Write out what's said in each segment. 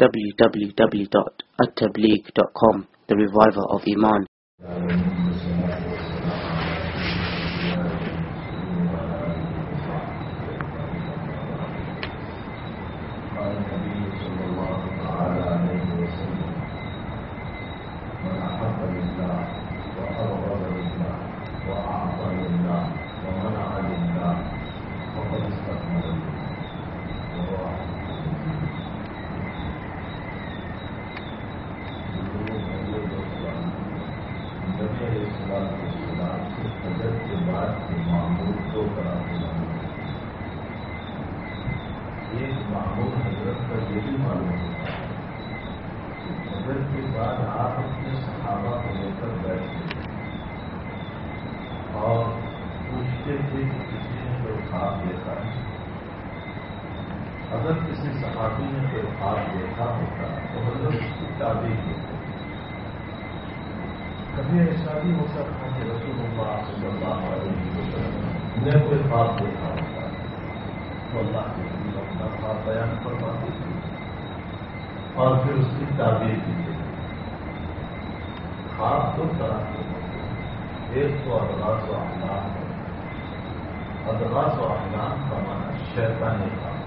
www.attableek.com, the reviver of Iman. ایک معمول حضرت کا یہ بھی معلوم ہوتا ہے فجر کے بعد آپ اپنے صحابہ کو لے کر بیٹھتے اور پوچھتے تھے کہ کسی نے کوئی خواب دیکھا ہے. اگر کسی صحابی نے کوئی خواب دیکھا ہوتا تو حضرت اس کی تعبیر دیتے. کبھی ایسا بھی ہو سکتا کہ رسول اللہ صلی اللہ علیہ وسلم نے کوئی خواب دیکھا ہوتا تو اللہ کے نبی اپنا خواب بیان فرماتے تھے اور پھر اس کی تعبیر کی تھی. خواب دو طرح کے ہوتے ہیں. ایک تو اضغاث و احلام ہے. اضغاث و احلام کا معنی شیطانی خواب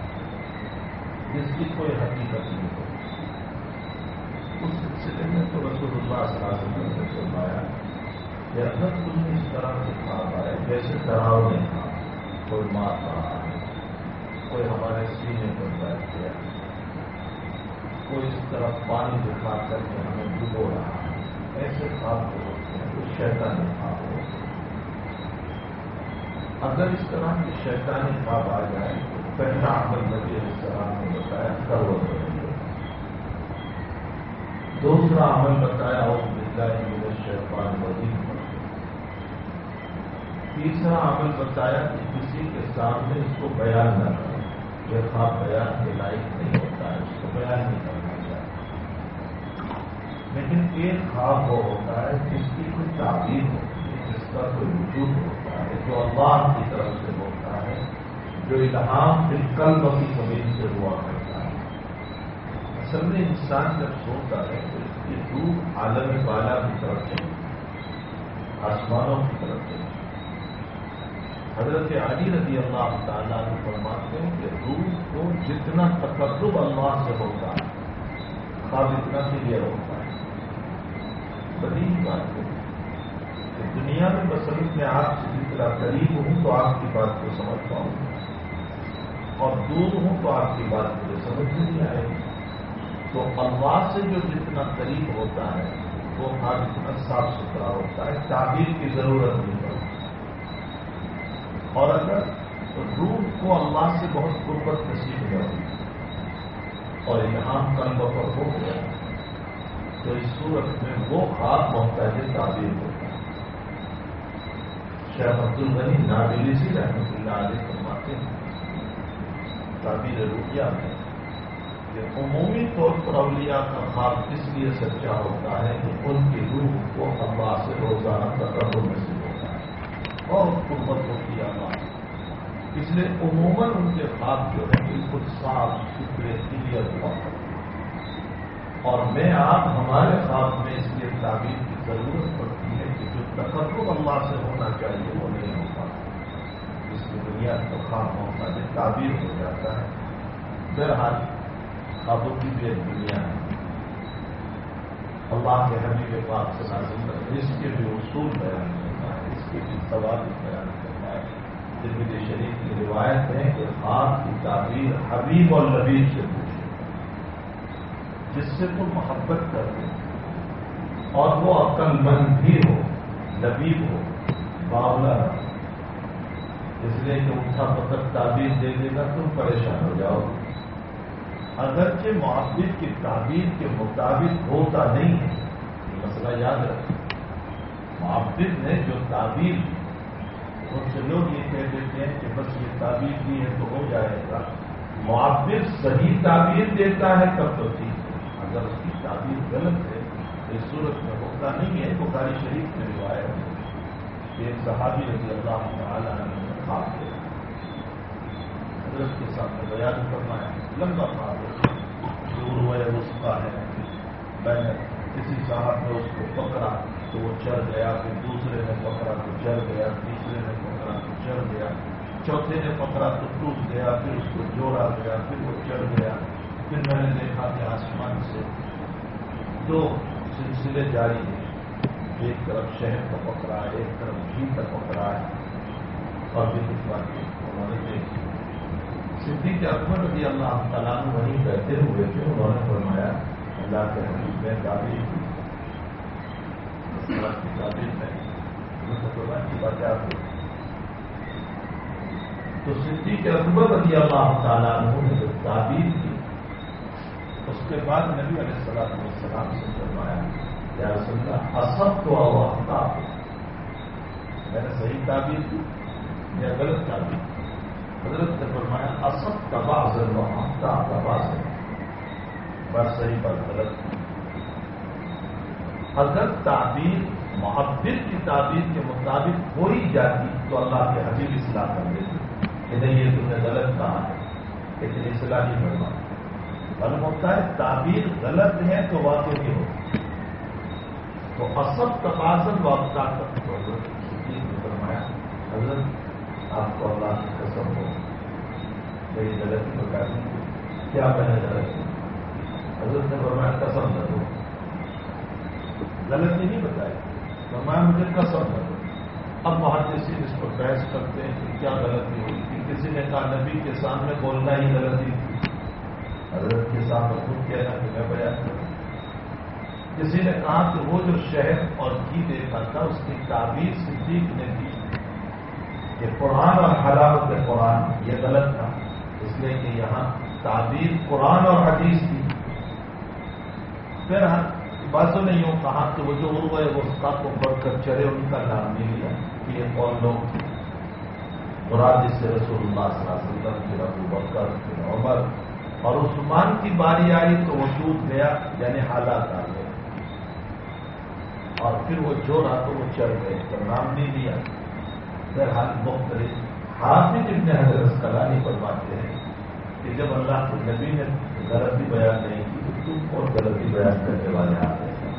جس کی کوئی حقیقت نہیں ہوتی. اس سلسلے میں تو رسول اللہ صلی اللہ علیہ وسلم نے فرمایا کہ اگر تمہیں اس طرح کے خواب آئے جیسے ڈراؤ نہیں تھا, کوئی مار رہا ہے, کوئی ہمارے سینے پر بیٹھ گیا, کوئی اس طرح پانی دکھا کر کے ہمیں ڈبو رہا ہے, ایسے خواب جو ہوتے ہیں وہ شیطانی خواب ہوتے ہیں. اگر اس طرح کے شیطانی خواب آ جائے تو پہلا عمل نبی علیہ السلام نے بتایا کروٹ رہی. دوسرا عمل بتایا اعوذ باللہ من الشیطان الرجیم. تیسرا عمل بتایا کہ کسی کے سامنے اس کو بیان نہ کرے. یہ خواب بیان کے لائق نہیں ہوتا ہے, اس کو بیان نہیں کرنا چاہیے. لیکن ایک خواب وہ ہوتا ہے جس کی کوئی تعبیر ہوتی ہے, جس کا کوئی وجود ہوتا ہے, جو اللہ کی طرف سے ہوتا ہے, جو الہام بالقلب کی زمین سے ہوا کرتا ہے. اصل میں انسان جب سوتا ہے تو اس کی روح عالم بالا کی طرف چلی, آسمانوں کی طرف چلی. حضرت علی رضی اللہ تعالیٰ نے فرماتے ہیں کہ روح کو جتنا تقرب اللہ سے ہوتا ہے خواب اتنا کلیئر ہوتا ہے. بڑی بات ہے کہ دنیا میں بصیرت میں آپ سے جتنا قریب ہوں تو آپ کی بات کو سمجھ پاؤں گا, اور دور ہوں تو آپ کی بات مجھے سمجھ نہیں آئے گی. تو اللہ سے جو جتنا قریب ہوتا ہے وہ خواب اتنا صاف ستھرا ہوتا ہے, تعبیر کی ضرورت نہیں پڑتی. اور اگر روح کو اللہ سے بہت قربت نصیب ہو اور الہام قلب پر ہو گیا تو اس صورت میں وہ خواب محتاج تعبیر ہوتا ہے. شیخ عبد الغنی نابلسی رحمۃ اللہ علیہ فرماتے ہیں تعبیر روحیہ میں کہ عمومی طور پر اولیاء کا خواب اس لیے سچا ہوتا ہے کہ ان کی روح کو اللہ سے روزانہ تقرب نصیب ہوتا ہے اور قربت ہوتی ہے اللہ. اس لیے عموماً ان کے خواب جو ہے بالکل صاف ستھرے کلیئر ہوا کرتے ہیں. اور میں آپ ہمارے خواب میں اس لیے تعبیر کی ضرورت پڑتی ہے کہ جو تقرب اللہ سے ہونا چاہیے وہ نہیں ہو پاتا. اس کی بنیاد پر خواب ہوتا ہے تعبیر ہو جاتا ہے. بہرحال خوابوں کی بھی ایک دنیا ہے. اللہ کے حبیب پاک صلی اللہ علیہ وسلم اس کے بھی اصول بیان کرنا ہے, اس کے بھی ثوابت بیان کرنا ہے. ترمذی شریف کی روایت ہے کہ خواب کی تعبیر حبیب اور لبیب سے پوچھے, جس سے تو محبت کرتے اور وہ عقل مند بھی ہو, لبیب ہو, باولا ہو. اس لیے کہ اٹھا پتک تعبیر دے دے گا تم پریشان ہو جاؤ. اگرچہ معبد کی تعبیر کے مطابق ہوتا نہیں ہے, یہ مسئلہ یاد رکھیں. معبد نے جو تعبیر ان سے لوگ یہ کہہ دیتے ہیں کہ بس یہ تعبیر دی ہے تو ہو جائے گا. معبد صحیح تعبیر دیتا ہے تب تو ٹھیک ہے, اگر اس کی تعبیر غلط ہے تو اس صورت میں ہوتا نہیں ہے. بخاری شریف میں روایت ہے کہ ایک صحابی رضی اللہ تعالیٰ عنہ نے خواب دیکھا, حضرت کے سامنے بیان کرنا ہے, لمبا خواب ہے, دور ہوا ہے اس موقع ہے. میں نے کسی صاحب نے اس کو پکڑا تو وہ چڑھ گیا, پھر دوسرے نے پکڑا تو چڑھ گیا, تیسرے نے پکڑا تو چڑھ گیا, چوتھے نے پکڑا تو ٹوٹ گیا, پھر اس کو جوڑا گیا, پھر وہ چڑھ گیا. پھر میں نے دیکھا کہ آسمان سے دو سلسلے جاری ہیں, ایک طرف شہد کا پکڑا ہے, ایک طرف گھی کا پکڑا ہے, اور بھی کچھ بات انہوں نے دیکھی. صدیق اکبر رضی اللہ تعالیٰ وہیں بیٹھے ہوئے تھے. انہوں نے فرمایا اللہ کے حبیب میں تعبیر کی تعبیر میں کی بات آپ کو. تو صدیق اکبر رضی اللہ تعالیٰ نے جو تعبیر کی, اس کے بعد نبی علیہ السلام سے فرمایا یا رسول اللہ اصب تو اخطا, میں نے صحیح تعبیر کی یا غلط تعبیر. حضرت نے فرمایا اصب کا بازر و اخطا کا بازر, بس صحیح بات غلط. اگر تعبیر محبت کی تعبیر کے مطابق ہو ہی جاتی تو اللہ کے حبیب اصلاح کر دیتے کہ نہیں یہ تم نے غلط کہا ہے, لیکن اصلاح نہیں کرنا. معلوم ہوتا ہے تعبیر غلط ہے تو واقع نہیں ہوتی. تو اصب تبازن واقع فرمایا حضرت آپ کو اللہ کی قسم ہو میری غلطی بتا دی, کیا میں نے غلط کی؟ حضرت نے فرمایا قسم نہ دو, غلطی نہیں بتائی, فرمایا مجھے قسم نہ دو. اب محدثین اس پر بحث کرتے ہیں کہ کیا غلطی ہوئی تھی. کسی نے کہا نبی کے سامنے بولنا ہی غلطی تھی, حضرت کے سامنے خود کہنا کہ میں بیان کروں. کسی نے کہا کہ وہ جو شہد اور گھی دیکھا تھا اس کی تعبیر صدیق نے دی کہ قرآن اور حلاوت قرآن, یہ غلط تھا, اس لیے کہ یہاں تعبیر قرآن اور حدیث تھی. پھر بازو نے یوں کہا کہ وہ جو عروہ وسطیٰ کو پڑھ کر چڑھے ان کا نام نہیں لیا کہ یہ کون لوگ مراد جس سے رسول اللہ صلی اللہ علیہ وسلم پھر ابو بکر پھر عمر اور عثمان کی باری آئی تو وہ ٹوٹ گیا, یعنی حالات آ گئے, اور پھر وہ جوڑا تو وہ چڑھ گئے, تو نام نہیں لیا. بہرحال مختلف حافظ ابن حجر اسقلانی فرماتے ہیں کہ جب اللہ کے نبی نے غلطی بیان نہیں کی تو تم اور غلطی بیان کرنے والے آتے ہیں,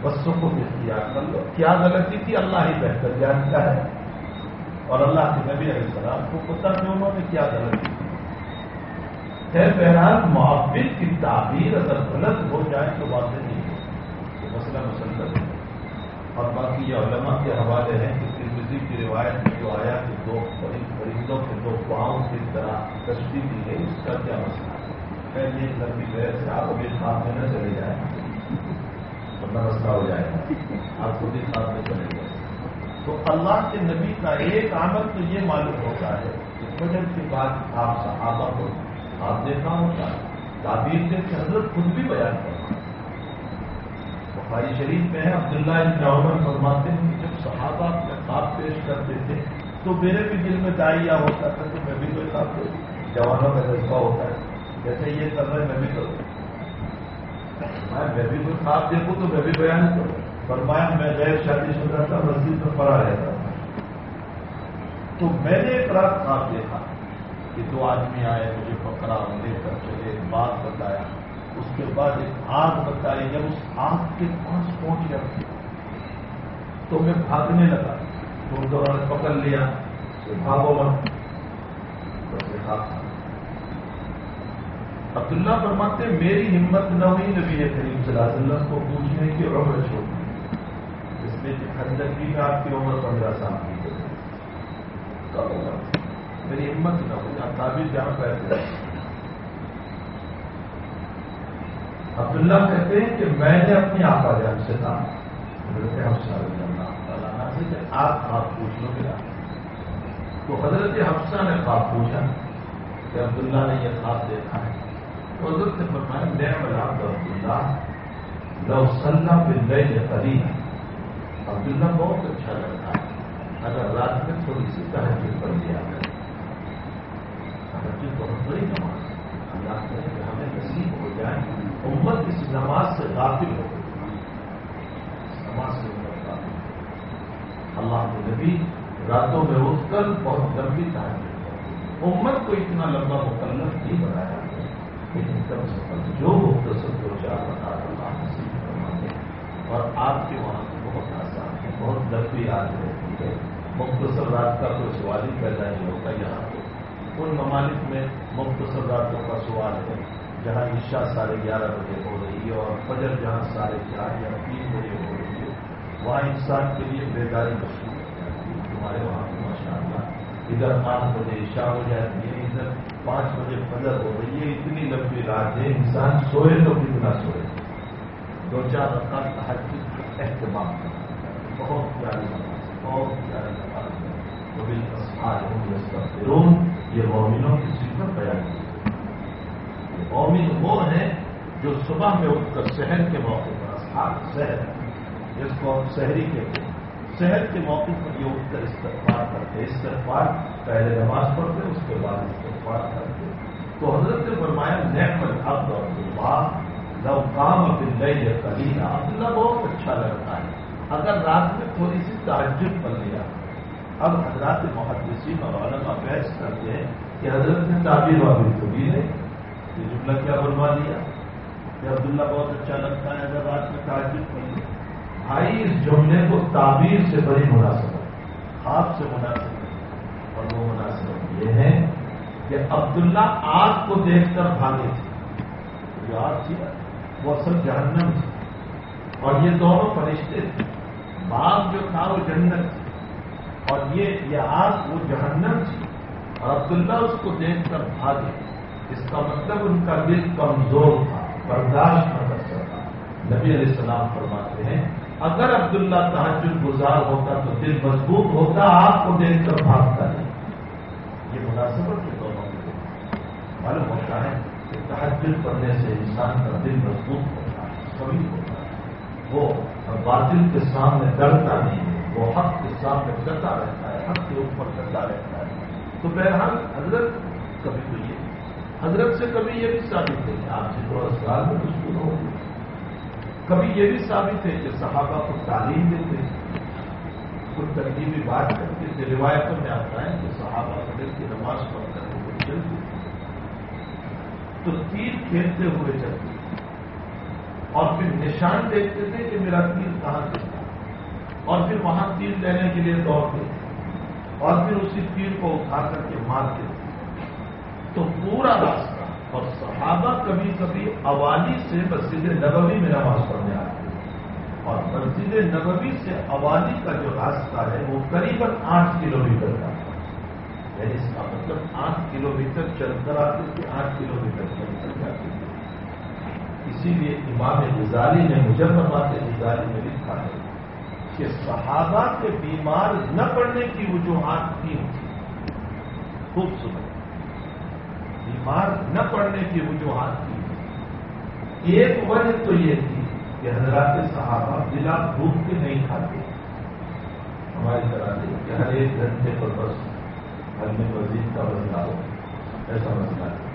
بسوں کو اختیار کر لو. کیا غلطی تھی اللہ ہی بہتر جانتا ہے, اور اللہ کے نبی علیہ السلام کو پتہ کہ انہوں نے کیا غلطی کی. بہرحال محبت کی تعبیر اگر غلط ہو جائے تو باتیں نہیں ہو, تو مسئلہ مسلط ہے. اور باقی یہ علماء کے حوالے ہیں کہ ترمذی کی روایت میں جو آیا کہ دو پرندوں کے دو پاؤں کی طرح تشبیہ دی ہے, اس کا کیا مسئلہ ہے. خیر یہ لمبی بحث سے آپ ابھی خواب میں نہ چلے جائیں ورنہ مسئلہ ہو جائے گا, آپ خود ہی خواب میں چلے جائیں. تو اللہ کے نبی کا ایک عمل تو یہ معلوم ہوتا ہے کہ فجر کے بعد آپ صحابہ کو آپ دیکھا ہوتا ہے تعبیر سے حضرت خود بھی بیان کرتا. بخاری شریف میں ہے عبداللہ ابن عمر فرماتے ہیں کہ جب صحابہ اپنے خواب پیش کرتے تھے تو میرے بھی دل میں دائیا ہوتا تھا کہ میں بھی کوئی خواب دوں. جوانوں کا جذبہ ہوتا ہے جیسے یہ کر رہے میں بھی کروں, میں بھی کوئی خواب دیکھوں تو میں بھی بیان کروں. فرمایا میں غیر شادی شدہ تھا, مسجد میں پڑا رہتا تھا, تو میں نے ایک رات خواب دیکھا کہ دو آدمی آئے, مجھے پکڑا, لے کر چلے, بات بتایا, اس کے بعد ایک آگ بتائی. جب اس آگ کے پاس پہنچ گیا تو میں بھاگنے لگا, تو ان دونوں نے پکڑ لیا کہ بھاگو مت, بس یہ خواب تھا. عبداللہ فرماتے میری ہمت نہ ہوئی نبی کریم صلی اللہ علیہ وسلم کو پوچھنے کی عمر چھوٹی, اس لیے کہ خندقی میں آپ کی عمر 15 سال کی ہے, کب ہوگا, میری ہمت نہ ہوئی. آپ تعبیر جہاں کہتے ہیں. عبداللہ کہتے ہیں کہ میں نے اپنی آقا جان سے کہا حضرت حفصہ رضی اللہ تعالیٰ سے کہ آپ خواب پوچھ لو گے. تو حضرت حفصہ نے خواب پوچھا کہ عبداللہ نے یہ خواب دیکھا ہے. تو حضرت نے فرمایا نعم العبد عبداللہ لو صلی باللیل قلیلا, عبداللہ بہت اچھا لگتا ہے اگر رات میں تھوڑی سی تہجد پڑھ لیا کرے. تہجد بہت بڑی نماز, اللہ کرے کہ ہمیں نصیب ہو جائے امت اس نماز سے غافل ہو گئی, نماز سے امت غافل. اللہ کے نبی راتوں میں اٹھ کر بہت لمبی تہجد, امت کو اتنا لمبا مکلف نہیں بنایا. لیکن کم سے کم جو مختصر 2-4 رکعت اللہ نصیب فرما دے. اور آپ کے وہاں بہت آسان ہے, بہت لمبی رات رہتی ہے, مختصر رات کا کوئی سوال ہی پیدا نہیں ہوتا. یہاں تو ان ممالک میں مختصر راتوں کا سوال ہے جہاں عشاء 11:30 بجے ہو رہی ہے اور فجر جہاں 4:30 یا 3 بجے ہو رہی ہے, وہاں انسان کے لیے بیداری مشکل ہو جاتی ہے. تمہارے وہاں پہ ماشاء اللہ ادھر 8 بجے عشاء ہو جاتی ہے, ادھر 5 بجے فجر ہو رہی ہے. اتنی لمبی رات ہے, انسان سوئے تو کتنا سوئے. 2-4 رکعت تہجد کا اہتمام کرنا, بہت پیاری نماز, بہت پیاری نماز ہے. وہ بالاسحار هم یستغفرون, یہ مومنوں کی صفت بیان کی. مومن وہ ہیں جو صبح میں اٹھ کر سحر کے موقع پر, اسحار سحر جس کو ہم سحری کہتے ہیں, سحر کے موقع پر یہ اٹھ کر استغفار کرتے. استغفار پہلے نماز پڑھتے, اس کے بعد استغفار کرتے. تو حضرت نے فرمایا نعم العبد عبداللہ لو قام باللیل قلیلا. عبداللہ بہت اچھا لگتا ہے اگر رات میں تھوڑی سی تہجد پڑھ لیا. اب حضرات محدثین اور علماء بحث کرتے ہیں کہ حضرت نے تعبیر وابیر تو دی ہے, یہ جملہ کیا بنوا دیا کہ عبداللہ بہت اچھا لگتا ہے اگر رات میں تہجد پڑھ لیا. بھائی اس جملے کو تعبیر سے بڑی مناسبت, خواب سے مناسب ہے. اور وہ مناسبت یہ ہے کہ عبداللہ آگ کو دیکھ کر بھاگے تھے. جو آگ تھی وہ اصل جہنم تھی, اور یہ دونوں فرشتے تھے. باغ جو تھا وہ جنت تھی, اور یہ آگ وہ جہنم تھی, اور عبداللہ اس کو دیکھ کر بھاگے. اس کا مطلب ان کا دل کمزور تھا, برداشت نہ کر سکتا. نبی علیہ السلام فرماتے ہیں اگر عبداللہ تہجد گزار ہوتا تو دل مضبوط ہوتا, آگ کو دیکھ کر بھاگتا نہیں. یہ مناسبت کے دونوں میں معلوم ہوتا ہے کہ تہجد پڑھنے سے انسان کا دل مضبوط ہوتا ہے, قوی ہوتا ہے. وہ باطل کے سامنے ڈرتا نہیں ہے, وہ حق کے سامنے ڈٹا رہتا ہے, حق کے اوپر ڈٹا رہتا ہے. تو بہرحال حضرت کبھی تو یہ حضرت سے کبھی یہ بھی ثابت ہے کہ آپ سے تھوڑا سال میں مشکل ہو, کبھی یہ بھی ثابت ہے کہ صحابہ کو تعلیم دیتے ہیں, کچھ ترغیبی بات کرتے تھے. روایتوں میں آتا ہے کہ صحابہ فجر کی نماز پڑھ کر وہ چلتے تو تیر کھیلتے ہوئے چلتے اور پھر نشان دیکھتے تھے کہ میرا تیر کہاں سے تھا, اور پھر وہاں تیر لینے کے لیے دوڑتے اور پھر اسی تیر کو اٹھا کر کے مارتے تھے. تو پورا راستہ, اور صحابہ کبھی کبھی اوالی سے مسجد نبوی میں نماز پڑھنے آتے ہیں, اور مسجد نبوی سے اوالی کا جو راستہ ہے وہ قریباً 8 کلومیٹر کا ہے. یعنی اس کا مطلب 8 کلومیٹر چل کر آتے تھے, 8 کلومیٹر چل کر جاتے تھے. اسی لیے امام غزالی نے مجربات غزالی میں لکھا ہے کہ صحابہ کے بیمار نہ پڑنے کی وجوہات 3 تھی. خوب سنو, بیمار نہ پڑنے کی وجوہات تھی. ایک وجہ تو یہ تھی کہ حضرات صحابہ بلا بھوک کے نہیں کھاتے. ہماری طرح سے کہ ہر 1 گھنٹے پر بس گھر میں مزید کا مسئلہ ہو, ایسا مسئلہ ہے.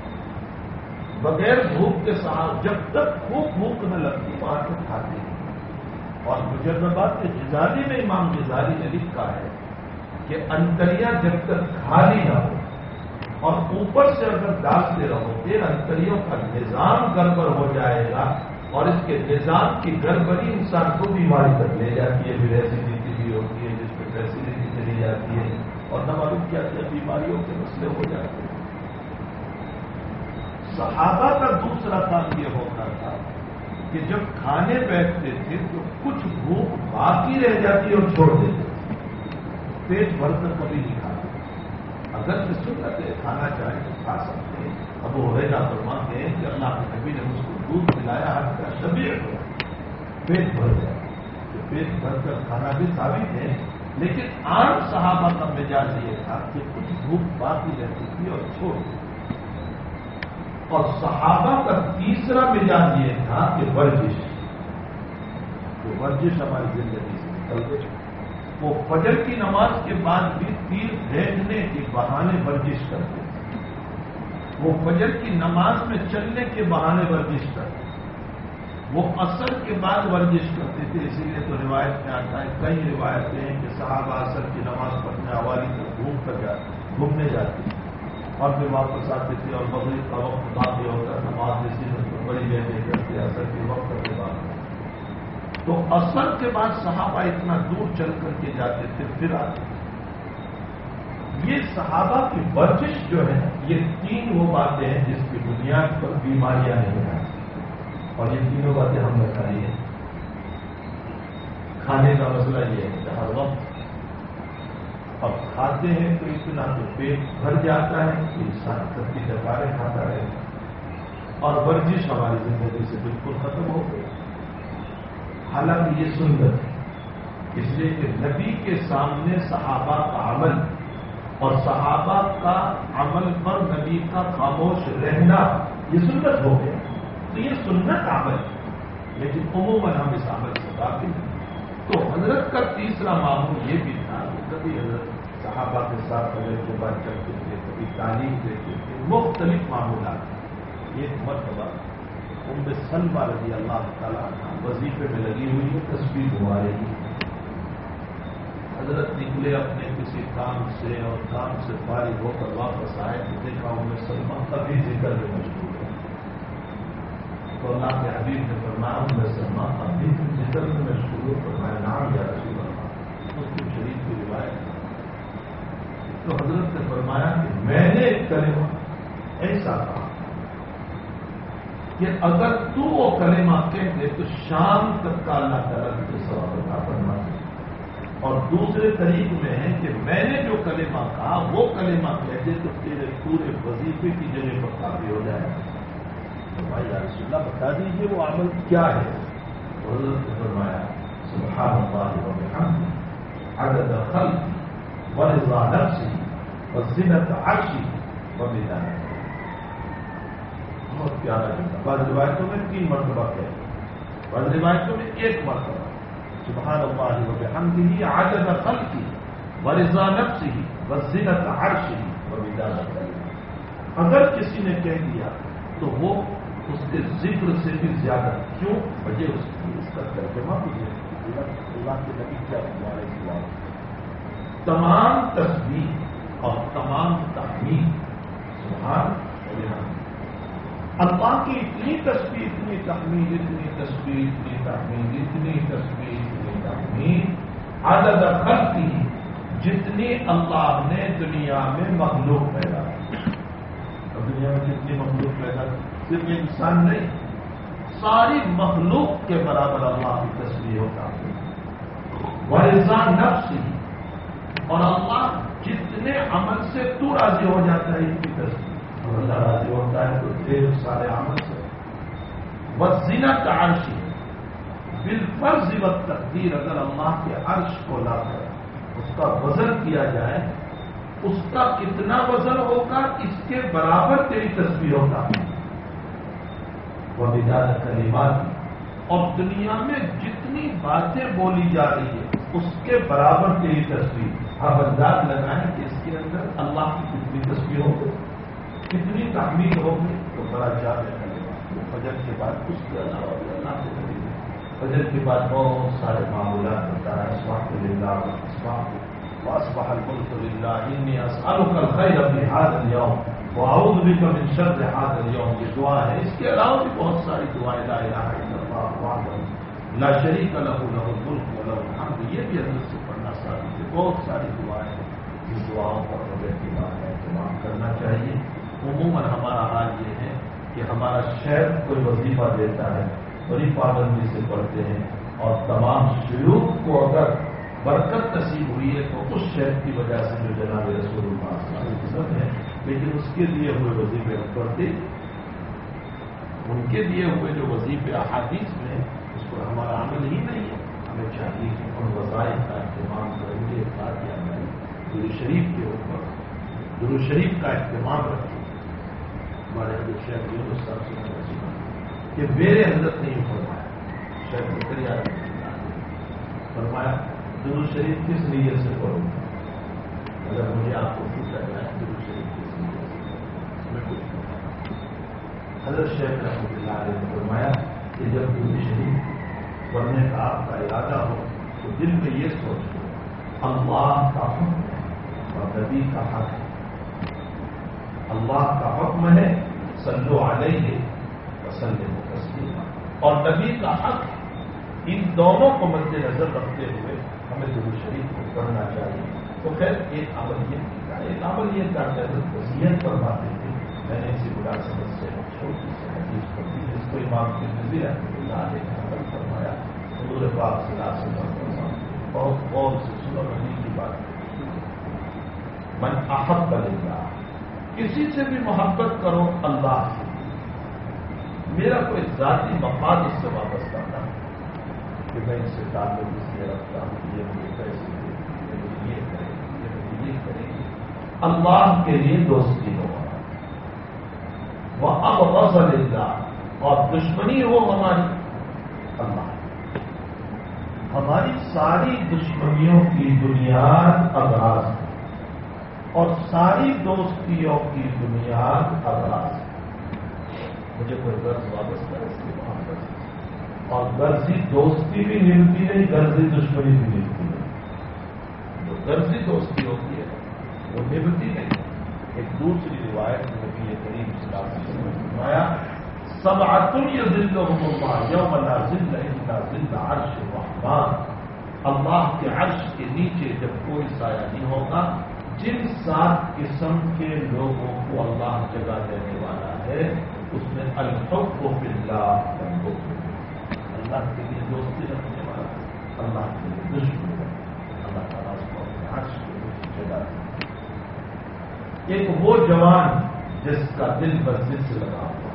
بغیر بھوک کے ساتھ جب تک خوب بھوک نہ لگتی وہاں تک کھاتے ہیں. اور مجربات کے غزالی میں امام غزالی نے لکھا ہے کہ انتریاں جب تک خالی نہ ہو اور اوپر سے اگر ڈالتے رہو پھر انتریوں کا نظام گڑبڑ ہو جائے گا, اور اس کے نظام کی گڑبڑی انسان کو بیماری تک لے جاتی ہے. پھر ایسیڈیٹی بھی ہوتی ہے جس پہ ایسیڈیٹی چلی جاتی ہے, اور نہ معلوم کیا بیماریوں کے مسئلے ہو جاتے ہیں. صحابہ کا دوسرا کام یہ ہوتا تھا کہ جب کھانے بیٹھتے تھے تو کچھ بھوک باقی رہ جاتی اور چھوڑ دیتے تھے, پیٹ بھر کر کبھی نہیں کھاتے. اگر سنت ہے کھانا چاہے تو کھا سکتے ہیں. ابو ہریرہ فرماتے ہیں کہ اللہ کے نبی نے مجھ کو دودھ پلایا حد کا شبیہ ہو, پیٹ بھر جائے. تو پیٹ بھر کر کھانا بھی ثابت ہے, لیکن عام صحابہ کا مزاج یہ تھا کہ کچھ بھوک باقی رہتی تھی اور چھوڑ دیتی. اور صحابہ کا تیسرا مزاج یہ تھا کہ ورزش ہماری زندگی سے نکل گئی. وہ فجر کی نماز کے بعد بھی تیر پھینکنے کے بہانے ورزش کرتے تھے. وہ فجر کی نماز میں چلنے کے بہانے ورزش کرتے تھے. وہ عصر کے بعد ورزش کرتے تھے. اسی لیے تو روایت میں آتا ہے, کئی روایتیں ہیں کہ صحابہ عصر کی نماز پڑھنے اوالی تک گھومنے جاتے ہیں. اور پھر واپس آتے تھے اور مغرب کا وقت باقی ہوتا نماز اسی میں بڑی لینے کرتے اثر کے وقت کے بعد. تو اثر کے بعد صحابہ اتنا دور چل کر کے جاتے تھے پھر آتے تھے. یہ صحابہ کی ورزش جو ہے یہ تین وہ باتیں ہیں جس کی بنیاد پر بیماریاں نہیں آتی اور یہ تینوں باتیں ہم نے کھائی ہیں. کھانے کا مسئلہ یہ ہے کہ ہر وقت اب کھاتے ہیں تو اتنا تو پیٹ بھر جاتا ہے کہ انسان کبھی ڈکارے کھاتا رہتا ہے اور ورزش ہماری زندگی سے بالکل ختم ہو گئی. حالانکہ یہ سنت ہے اس لیے کہ نبی کے سامنے صحابہ کا عمل اور صحابہ کا عمل پر نبی کا خاموش رہنا یہ سنت ہو گیا. تو یہ سنت عمل ہے لیکن عموماً ہم اس عمل سے واقف ہیں. تو حضرت کا تیسرا معمول یہ بھی تھا کہ کبھی حضرت صحابہ کے ساتھ حضرت کے بعد چلتے تھے کبھی تعلیم دیتے تھے مختلف معمولات. ایک مرتبہ ام سلمہ رضی اللہ تعالیٰ عنہ وظیفے میں لگی ہوئی ہے تسبیح دعا رہی ہے. حضرت نکلے اپنے کسی کام سے اور کام سے فارغ ہو کر واپس آئے تو دیکھا ام سلمہ کبھی ذکر میں مشغول ہے. تو اللہ کے حبیب نے فرمایا ام سلمہ ابھی تم ذکر میں مشغول ہو فرمایا نام یا رسول اللہ. مسلم شریف کی روایت. تو حضرت نے فرمایا کہ میں نے ایک کلمہ ایسا کہا کہ اگر تو وہ کلمہ کہہ دے تو شام تک کا اللہ تعالیٰ کے ثواب عطا فرمائے. اور دوسرے طریق میں ہے کہ میں نے جو کلمہ کہا وہ کلمہ کہہ دے تو تیرے پورے وظیفے کی جگہ پر قابل ہو جائے. تو بھائی رسول اللہ بتا دیجیے وہ عمل کیا ہے. حضرت نے فرمایا سبحان اللہ وبحمدہ عدد خلقہ ورضا نفسہ وزنۃ عرشہ ومداد. بہت پیارا ہے. بعض روایتوں میں 3 مرتبہ کہتے بعض روایتوں میں 1 مرتبہ. سبحان اللہ وبحمدہ عدد خلقہ ورضا نفسہ وزنۃ عرشہ ومداد کلمہ. اگر کسی نے کہہ دیا تو وہ اس کے ذکر سے بھی زیادہ کیوں وجہ اس کا ترجمہ مجھے اللہ کے نبی کیا ہمارے خلاف تمام تسبیح اور تمام تحمید سبحان اللہ کی اتنی تسبیح اتنی تحمید اتنی تسبیح اتنی تحمید اتنی تسبیح اتنی تحمید عدد خلقہ جتنی اللہ نے دنیا میں مخلوق پیدا کی. دنیا میں جتنی مخلوق پیدا صرف انسان نہیں ساری مخلوق کے برابر اللہ کی تسبیح ہوتا ہے. ورضا نفسہ اور اللہ جتنے عمل سے تو راضی ہو جاتا ہے ان کی تسبیح. اور اللہ راضی ہوتا ہے تو ڈھیر سارے عمل سے. وزنۃ عرشہ بالفرض والتقدیر اگر اللہ کے عرش کو لا کر اس کا وزن کیا جائے اس کا کتنا وزن ہوگا اس کے برابر تیری تسبیح ہوتا ہے. وہ مداد کلمات اور دنیا میں جتنی باتیں بولی جا رہی ہے اس کے برابر تیری تسبیح. آپ انداز لگائیں کہ اس کے اندر اللہ کی کتنی تسبیح ہوگی کتنی تحمید ہوگی. تو بڑا جامع کلمہ فجر کے بعد اس کے علاوہ بھی اللہ کے نبی فجر کے بعد بہت سارے معمولات ہوتا ہے. اسباح للہ واصبح الملك لله اني اسالك الخير في هذا اليوم واعوذ بك من شر هذا اليوم. یہ دعا ہے. اس کے علاوہ بھی بہت ساری دعائیں لا الہ الا اللہ وحدہ لا شریک لہ لہ الملک وله الحمد. یہ بھی حضرت سے پڑھنا ثابت ہے. بہت ساری دعائیں جن دعاؤں پر فجر کی بات کا اہتمام کرنا چاہیے. عموماً ہمارا حال یہ ہے کہ ہمارا شیخ کوئی وظیفہ دیتا ہے بڑی پابندی سے پڑھتے ہیں اور تمام شیوخ کو اگر برکت نصیب ہوئی ہے تو اس شیخ کی وجہ سے جو جناب رسول اللہ صلی اللہ علیہ وسلم ہے. لیکن اس کے لیے ہوئے وظیفے پڑھتے ان کے لیے ہوئے جو وظیفے احادیث میں اس پر ہمارا عمل ہی نہیں ہے. ہمیں چاہیے کہ ان وظائف کا اہتمام کریں گے تاکہ ہمیں درود شریف کے اوپر درود شریف کا اہتمام رکھیں. ہمارے حضرت شیخ یونس صاحب سے کہ میرے حضرت نے یہ فرمایا شیخ زکریا فرمایا درود شریف کس نیت سے پڑھوں گا. اگر مجھے آپ کو کچھ کرنا ہے درود شریف کس نیت سے میں کچھ حضرت شیخ رحمۃ اللہ علیہ نے فرمایا کہ جب درود شریف پڑھنے کا آپ کا ارادہ ہو تو دل میں یہ سوچو اللہ کا حکم ہے اور نبی کا حق ہے. اللہ کا حکم ہے صلو علیہ وسلم تسلیما، اور نبی کا حق ہے۔ ان دونوں کو مد نظر رکھتے ہوئے ہمیں درود شریف کو پڑھنا چاہیے۔ تو خیر ایک عمل یہ کیا، ایک عمل یہ کیا کہ وصیت فرماتے تھے، میں نے اسی مناسبت سے چھوٹی سی حدیث پڑھی جس کو امام ترمذی رحمۃ اللہ علیہ نے عمل فرمایا، حضور پاک صلی اللہ علیہ وسلم بہت غور سے سنو نبی کی بات، من احب للہ، کسی سے بھی محبت کرو اللہ سے، میرا کوئی ذاتی مفاد اس سے وابستہ نہ کہ میں اس سے تعلق اس لیے رکھتا ہوں، یہ مجھے پیسے دے، یہ مجھے یہ کرے، یہ مجھے یہ کرے، اللہ کے لیے دوستی ہو وہ اب غزل اللہ، اور دشمنی ہو ہماری اللہ۔ ہماری ساری دشمنیوں کی بنیاد اغراض ہے، اور ساری دوستیوں کی بنیاد اغراض ہے۔ مجھے کوئی غرض وابستہ ہے اس کی محبت سے، اور غرضی دوستی بھی ملتی نہیں، غرضی دشمنی بھی ملتی نہیں۔ جو غرضی دوستی ہوتی ہے وہ نبھتی نہیں۔ ایک دوسری روایت میں نبی کریم صلی اللہ علیہ وسلم نے فرمایا سبعۃ یظلھم اللہ یوم لا ظل الا ظل عرش الرحمن، اللہ کے عرش کے نیچے جب کوئی سایہ نہیں ہوگا، جن 7 قسم کے لوگوں کو اللہ جگہ دینے والا ہے اس میں الحب فی اللہ، اللہ کے لیے دوستی رکھنے والا، اللہ کے لیے دشمن ہے، اللہ تعالیٰ اس کو اپنے عرش کے نیچے جگہ دے۔ ایک وہ جوان جس کا دل مسجد سے لگا ہوا،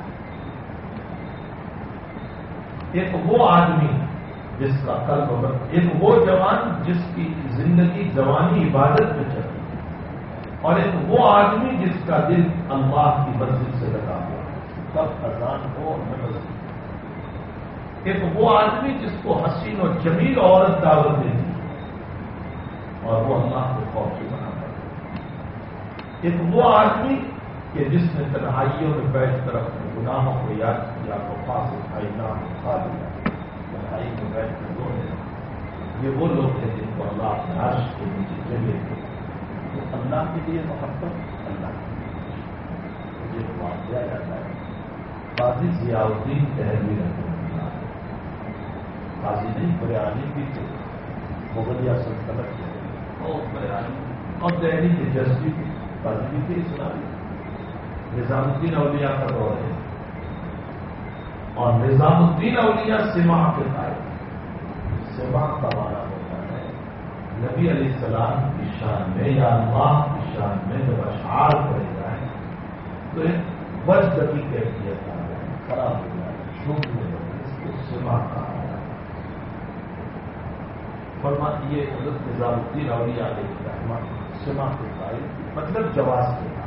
ایک وہ آدمی جس کا قلب، ایک وہ جوان جس کی زندگی جوانی عبادت میں چلتی، اور ایک وہ آدمی جس کا دل اللہ کی مسجد سے لگا ہوا، کب اذان ہو اور نماز۔ ایک وہ آدمی جس کو حسین اور جمیل عورت دعوت دیتی اور وہ اللہ کو خوفی بناتا ہے۔ ایک وہ آدمی کہ جس نے تنہائیوں میں بیٹھ کر اپنے گناہوں کو یاد کیا، تو پاس اٹھائی نام کھا دیا، تنہائی میں بیٹھ کر رونے۔ یہ وہ لوگ ہیں جن کو اللہ اپنے عرش کے نیچے جگہ دے۔ تو اللہ کے لیے محبت، اللہ کے لیے یہ بات دیا جاتا ہے۔ قاضی ضیاء الدین دہلوی رحمۃ اللہ، قاضی نہیں بڑے عالم بھی تھے، مغلیہ سلطنت کے بہت بڑے عالم، اور دہلی کے جج بھی تھے، قاضی بھی تھے اسلامی۔ نظام الدین اولیاء کا دور ہے، اور نظام الدین اولیاء سماع کے قائل۔ سماع کا معنی ہوتا ہے نبی علیہ السلام کی شان میں یا اللہ کی شان میں جب اشعار پڑے جائیں تو ایک وجد کی کیفیت آ جائے، خراب ہو جائے، جھومنے لگے، اس کو سماع کہا جاتا ہے۔ فرماتی یہ حضرت نظام الدین اولیاء علیہ الرحمہ سماع کے قائل، مطلب جواز کے قائل۔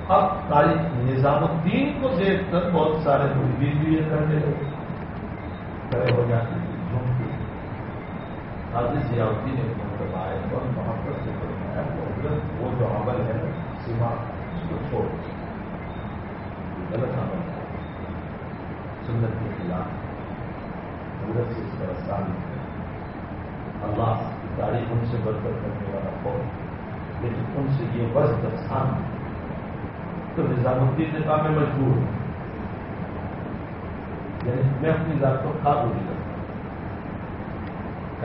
اب نظام الدین کو دیکھ کر بہت سارے مریدین بھی یہ کرنے لگے، کھڑے ہو جاتے تھے، جھومتے تھے۔ قاضی ضیاء الدین نے مطلب آئے اور محبت سے فرمایا وہ جو عمل ہے سماع اس کو چھوڑ دیں، غلط عمل ہے، سنت کے خلاف، حضرت سے اس طرح ثابت ہے۔ اللہ کی تعریف ان سے برکت کرنے والا ہو، لیکن ان سے یہ وزن ثابت ہے۔ تو نظام الدین نے کہا میں مجبور ہوں، یعنی میں اپنی ذات کو قابو نہیں کرتا۔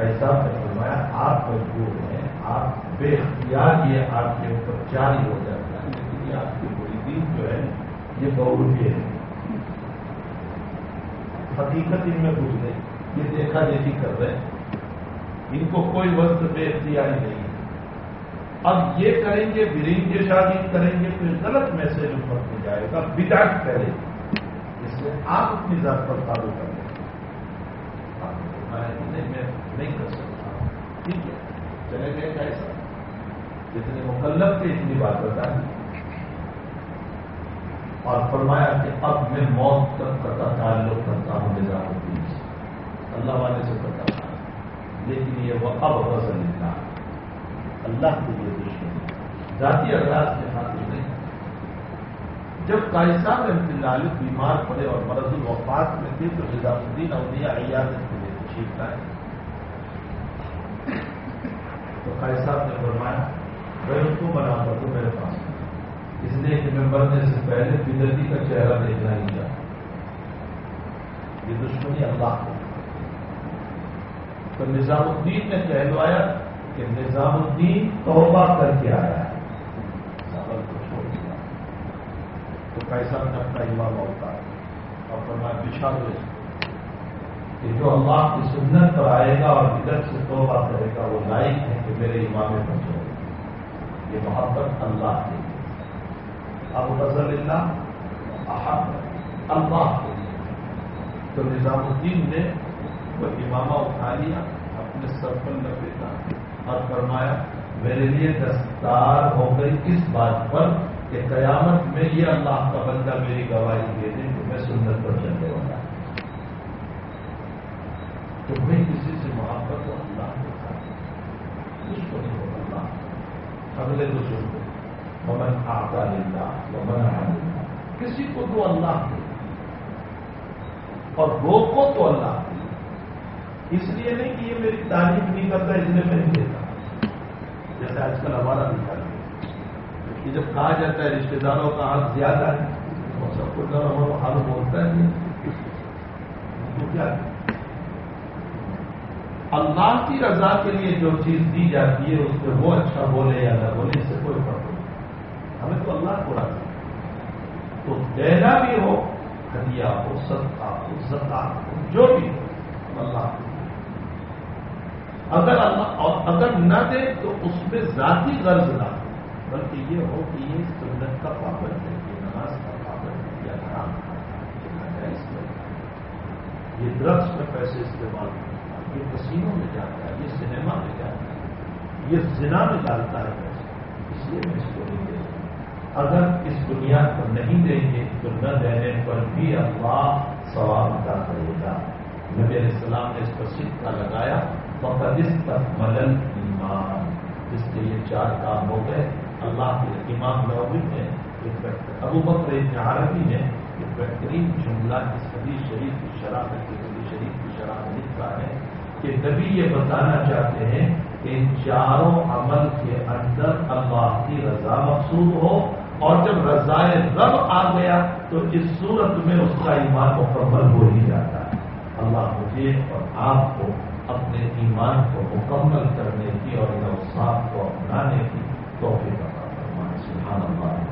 ایسا نے فرمایا آپ مجبور ہیں، آپ بے اختیار یہ آپ کے اوپر جاری ہو جاتا ہے، لیکن یہ آپ کے مریدین جو ہے یہ بہروپیے ہے، حقیقت ان میں گھس گئی، یہ دیکھا دیکھی کر رہے ہیں، ان کو کوئی وقت بے اختیاری نہیں ہے۔ اب یہ کریں گے، برین کے شادی کریں گے، پھر غلط میسج اوپر میں جائے گا، بدعت کرے، اس لیے آپ اپنی ذات پر قابو کر لیں۔ نہیں میں نہیں کر سکتا، ٹھیک ہے چلے گئے کیسا، جتنے مکلف تھے اتنی بات بتائی، اور فرمایا کہ اب میں موت تک کا تعلق کرتا ہوں نظام الدین سے، اللہ والے سے کرتا تھا، لیکن یہ وہ اب غزل اللہ کے لیے دشمن ذاتی اغراض کے خاطر نہیں۔ جب قاری صاحب رحمۃ اللہ علیہ بیمار پڑے اور مرض الوفات میں تھے تو نظام الدین اولیاء عیادت کے لیے تشریف لائے، تو قاری صاحب نے فرمایا میں اس کو بنا کر دوں میرے پاس، اس لیے کہ میں مرنے سے پہلے بدعتی کا چہرہ دیکھنا ہی چاہتا. یہ دشمنی اللہ کو. تو نظام الدین نے کہلوایا کہ نظام الدین توبہ کر کے آیا ہے, سبب کو چھوڑ دیا. تو پیسہ نے اپنا امام ہوتا ہے اور فرمایا بچھا دو اس کو کہ جو اللہ کی سنت پر آئے گا اور بدعت سے توبہ کرے گا وہ لائق ہے کہ میرے امام میں چھوڑے. یہ محبت اللہ کی. ابو رضی اللہ احب اللہ کے لیے. تو نظام الدین نے وہ امامہ اٹھا لیا, اپنے سر پر لپیٹا اور فرمایا میرے لیے دستار ہو گئی اس بات پر کہ قیامت میں یہ اللہ کا بندہ میری گواہی دے دے کہ میں سنت پر چلنے والا. تمہیں کسی سے محبت ہو اللہ کے ساتھ, کچھ کو نہیں ہو اللہ اگلے دشمن کو. ومن اعطى لله ومنع لله. کسی کو تو اللہ کے اور روکو تو اللہ کے. اس لیے نہیں کہ یہ میری تعریف نہیں کرتا اس لیے میں نہیں دیتا. جیسے آج کل ہمارا بھی حال ہے کہ جب کہا جاتا ہے رشتے داروں کا حق زیادہ ہے تو سب کو ہمارا حال بولتا ہے نہیں تو کیا. اللہ کی رضا کے لیے جو چیز دی جاتی ہے اس پہ وہ اچھا بولے یا نہ بولے اس سے کوئی فرق نہیں. ہمیں تو اللہ کو راضی تو دینا بھی ہو, ہدیہ ہو, صدقہ ہو, زکات ہو, جو بھی ہو اللہ کو. اگر اللہ اور اگر نہ دے تو اس میں ذاتی غرض نہ ہو, بلکہ یہ ہو کہ یہ سنت کا پابند ہے, یہ نماز کا پابند ہے, یا حرام ہے, یہ ڈرگس میں پیسے استعمال کرتا ہے, یہ کسینوں میں جاتا ہے, یہ سنیما میں جاتا ہے, یہ زنا میں ڈالتا ہے پیسے, اس لیے میں اس کو نہیں دے. اگر اس بنیاد پر نہیں دیں گے تو نہ دینے پر بھی اللہ ثواب ادا کرے گا. نبی علیہ السلام نے اس پر سکہ لگایا فقد استکمل الایمان. جس کے یہ 4 کام ہو گئے. اللہ کے امام نووی نے ابو بکر ابن عربی نے ایک بہترین جملہ اس حدیث شریف کی شرح لکھا ہے کہ نبی یہ بتانا چاہتے ہیں کہ ان 4 عمل کے اندر اللہ کی رضا مقصود ہو, اور جب رضائے رب آ گیا تو اس صورت میں اس کا ایمان مکمل ہو ہی جاتا ہے. اللہ مجھے اور آپ کو اپنے ایمان کو مکمل کرنے کی اور ان اوصاف کو اپنانے کی توفیق عطا فرمائے. سبحان اللہ.